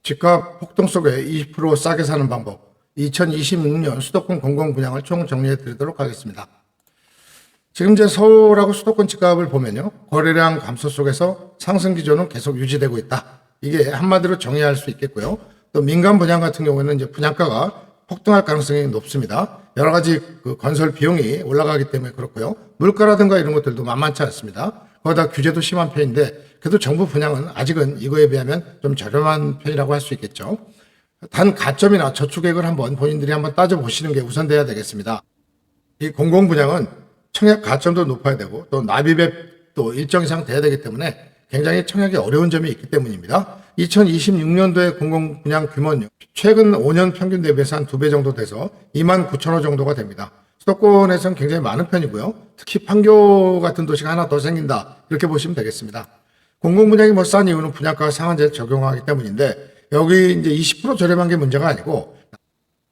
집값 폭등 속에 20% 싸게 사는 방법, 2026년 수도권 공공분양을 총 정리해 드리도록 하겠습니다. 지금 이제 서울하고 수도권 집값을 보면요, 거래량 감소 속에서 상승 기조는 계속 유지되고 있다. 이게 한마디로 정의할 수 있겠고요. 또 민간 분양 같은 경우에는 이제 분양가가 폭등할 가능성이 높습니다. 여러 가지 그 건설 비용이 올라가기 때문에 그렇고요. 물가라든가 이런 것들도 만만치 않습니다. 거기다 규제도 심한 편인데 그래도 정부 분양은 아직은 이거에 비하면 좀 저렴한 편이라고 할 수 있겠죠. 단 가점이나 저축액을 한번 본인들이 한번 따져보시는 게 우선돼야 되겠습니다. 이 공공분양은 청약 가점도 높아야 되고 또 납입액도 일정 이상 돼야 되기 때문에 굉장히 청약이 어려운 점이 있기 때문입니다. 2026년도의 공공분양 규모는 최근 5년 평균 대비해서 한 2배 정도 돼서 2만 9천호 정도가 됩니다. 수도권에서는 굉장히 많은 편이고요. 특히 판교 같은 도시가 하나 더 생긴다, 이렇게 보시면 되겠습니다. 공공분양이 뭐 싼 이유는 분양가 상한제를 적용하기 때문인데 여기 이제 20% 저렴한 게 문제가 아니고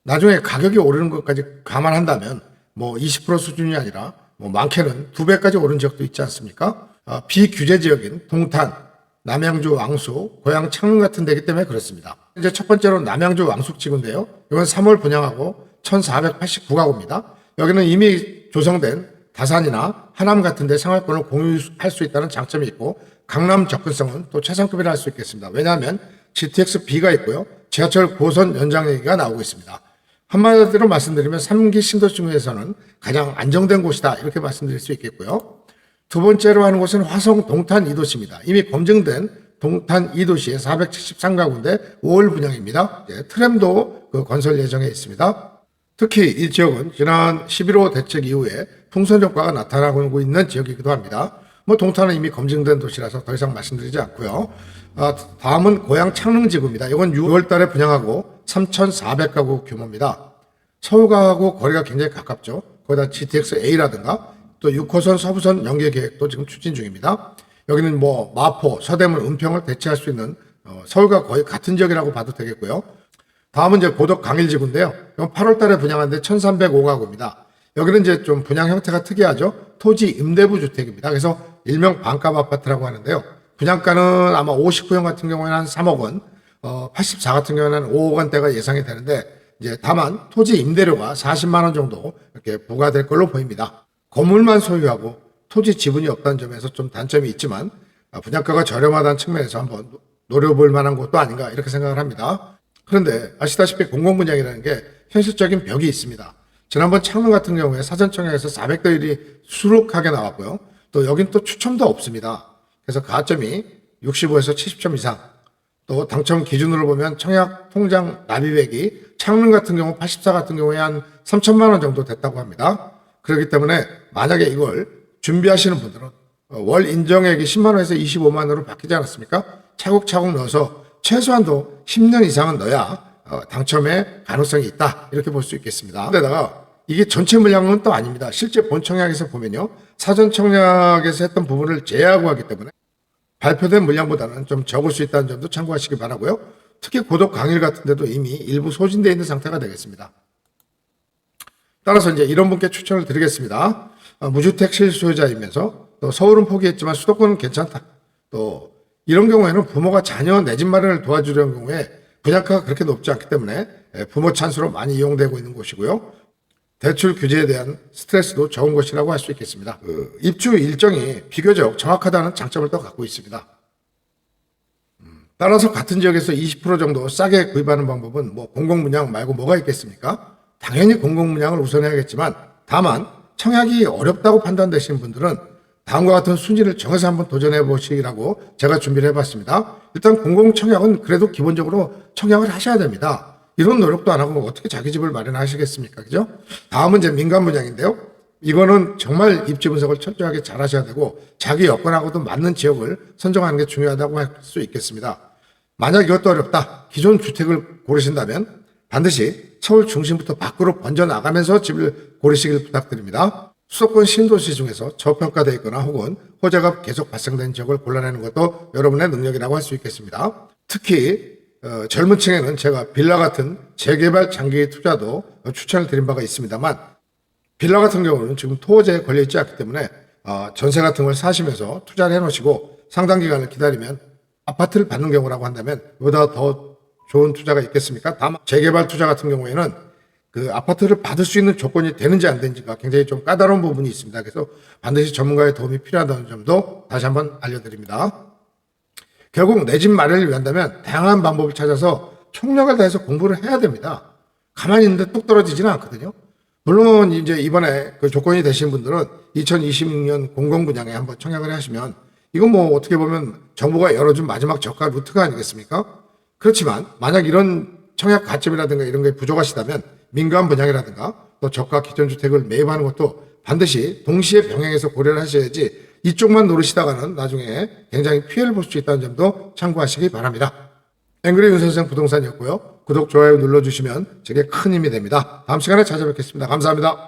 나중에 가격이 오르는 것까지 감안한다면 뭐 20% 수준이 아니라 뭐 많게는 2배까지 오른 지역도 있지 않습니까? 비규제 지역인 동탄, 남양주 왕숙, 고양 창릉 같은 데기 때문에 그렇습니다. 이제 첫 번째로 남양주 왕숙 지구인데요. 이건 3월 분양하고 1489가구입니다. 여기는 이미 조성된 다산이나 하남 같은 데 생활권을 공유할 수 있다는 장점이 있고 강남 접근성은 또 최상급이라 할 수 있겠습니다. 왜냐하면 GTX-B가 있고요. 지하철 고선 연장 얘기가 나오고 있습니다. 한마디로 말씀드리면 3기 신도시 중에서는 가장 안정된 곳이다, 이렇게 말씀드릴 수 있겠고요. 두 번째로 하는 곳은 화성 동탄 2도시입니다. 이미 검증된 동탄 2도시의 473가구인데 5월 분양입니다. 트램도 그 건설 예정에 있습니다. 특히 이 지역은 지난 11호 대책 이후에 풍선 효과가 나타나고 있는 지역이기도 합니다. 뭐 동탄은 이미 검증된 도시라서 더 이상 말씀드리지 않고요. 다음은 고양 창릉 지구입니다. 이건 6월 달에 분양하고 3,400가구 규모입니다. 서울하고 거리가 굉장히 가깝죠. 거기다 GTX-A라든가 또 6호선 서부선 연계 계획도 지금 추진 중입니다. 여기는 뭐 마포, 서대문, 은평을 대체할 수 있는 서울과 거의 같은 지역이라고 봐도 되겠고요. 다음은 이제 고덕 강일지구인데요. 이건 8월 달에 분양한데 1,305가구입니다. 여기는 이제 좀 분양 형태가 특이하죠. 토지 임대부 주택입니다. 그래서 일명 반값 아파트라고 하는데요. 분양가는 아마 59형 같은 경우에는 한 3억 원, 84 같은 경우에는 한 5억 원대가 예상이 되는데 이제 다만 토지 임대료가 40만 원 정도 이렇게 부과될 걸로 보입니다. 건물만 소유하고 토지 지분이 없다는 점에서 좀 단점이 있지만 분양가가 저렴하다는 측면에서 한번 노려볼 만한 곳도 아닌가, 이렇게 생각을 합니다. 그런데 아시다시피 공공분양이라는 게 현실적인 벽이 있습니다. 지난번 창릉 같은 경우에 사전청약에서 400대 1이 수록하게 나왔고요. 또 여긴 또 추첨도 없습니다. 그래서 가점이 65에서 70점 이상, 또 당첨 기준으로 보면 청약 통장 납입액이 창릉 같은 경우 84 같은 경우에 한 3천만 원 정도 됐다고 합니다. 그렇기 때문에 만약에 이걸 준비하시는 분들은 월 인정액이 10만 원에서 25만 원으로 바뀌지 않았습니까? 차곡차곡 넣어서 최소한도 10년 이상은 넣어야 당첨의 가능성이 있다, 이렇게 볼 수 있겠습니다. 게다가 이게 전체 물량은 또 아닙니다. 실제 본 청약에서 보면요, 사전 청약에서 했던 부분을 제외하고 하기 때문에 발표된 물량보다는 좀 적을 수 있다는 점도 참고하시기 바라고요. 특히 고덕 강일 같은 데도 이미 일부 소진되어 있는 상태가 되겠습니다. 따라서 이제 이런 분께 추천을 드리겠습니다. 무주택 실소유자이면서 또 서울은 포기했지만 수도권은 괜찮다. 또 이런 경우에는 부모가 자녀 내 집 마련을 도와주려는 경우에 분양가가 그렇게 높지 않기 때문에 부모 찬스로 많이 이용되고 있는 곳이고요. 대출 규제에 대한 스트레스도 적은 것이라고 할 수 있겠습니다. 입주 일정이 비교적 정확하다는 장점을 또 갖고 있습니다. 따라서 같은 지역에서 20% 정도 싸게 구입하는 방법은 뭐 공공분양 말고 뭐가 있겠습니까? 당연히 공공분양을 우선해야겠지만 다만 청약이 어렵다고 판단되시는 분들은 다음과 같은 순위를 정해서 한번 도전해 보시라고 제가 준비를 해봤습니다. 일단 공공청약은 그래도 기본적으로 청약을 하셔야 됩니다. 이런 노력도 안 하고 어떻게 자기 집을 마련하시겠습니까? 그죠? 다음은 이제 민간 분양인데요. 이거는 정말 입지 분석을 철저하게 잘 하셔야 되고 자기 여건하고도 맞는 지역을 선정하는 게 중요하다고 할 수 있겠습니다. 만약 이것도 어렵다, 기존 주택을 고르신다면 반드시 서울 중심부터 밖으로 번져나가면서 집을 고르시길 부탁드립니다. 수도권 신도시 중에서 저평가되어 있거나 혹은 호재가 계속 발생된 지역을 골라내는 것도 여러분의 능력이라고 할 수 있겠습니다. 특히 젊은 층에는 제가 빌라 같은 재개발 장기 투자도 추천을 드린 바가 있습니다만 빌라 같은 경우는 지금 토지에 걸려있지 않기 때문에 전세 같은 걸 사시면서 투자를 해놓으시고 상당 기간을 기다리면 아파트를 받는 경우라고 한다면 보다 더 좋은 투자가 있겠습니까? 다만 재개발 투자 같은 경우에는 그 아파트를 받을 수 있는 조건이 되는지 안 되는지가 굉장히 좀 까다로운 부분이 있습니다. 그래서 반드시 전문가의 도움이 필요하다는 점도 다시 한번 알려드립니다. 결국 내 집 마련을 위한다면 다양한 방법을 찾아서 총력을 다해서 공부를 해야 됩니다. 가만히 있는데 뚝 떨어지지는 않거든요. 물론 이제 이번에 그 조건이 되신 분들은 2026년 공공분양에 한번 청약을 하시면 이건 뭐 어떻게 보면 정부가 열어준 마지막 저가 루트가 아니겠습니까? 그렇지만 만약 이런 청약 가점이라든가 이런 게 부족하시다면 민간 분양이라든가 또 저가 기존 주택을 매입하는 것도 반드시 동시에 병행해서 고려를 하셔야지 이쪽만 노리시다가는 나중에 굉장히 피해를 볼 수 있다는 점도 참고하시기 바랍니다. 앵그리 윤선생 부동산이었고요. 구독, 좋아요 눌러주시면 제게 큰 힘이 됩니다. 다음 시간에 찾아뵙겠습니다. 감사합니다.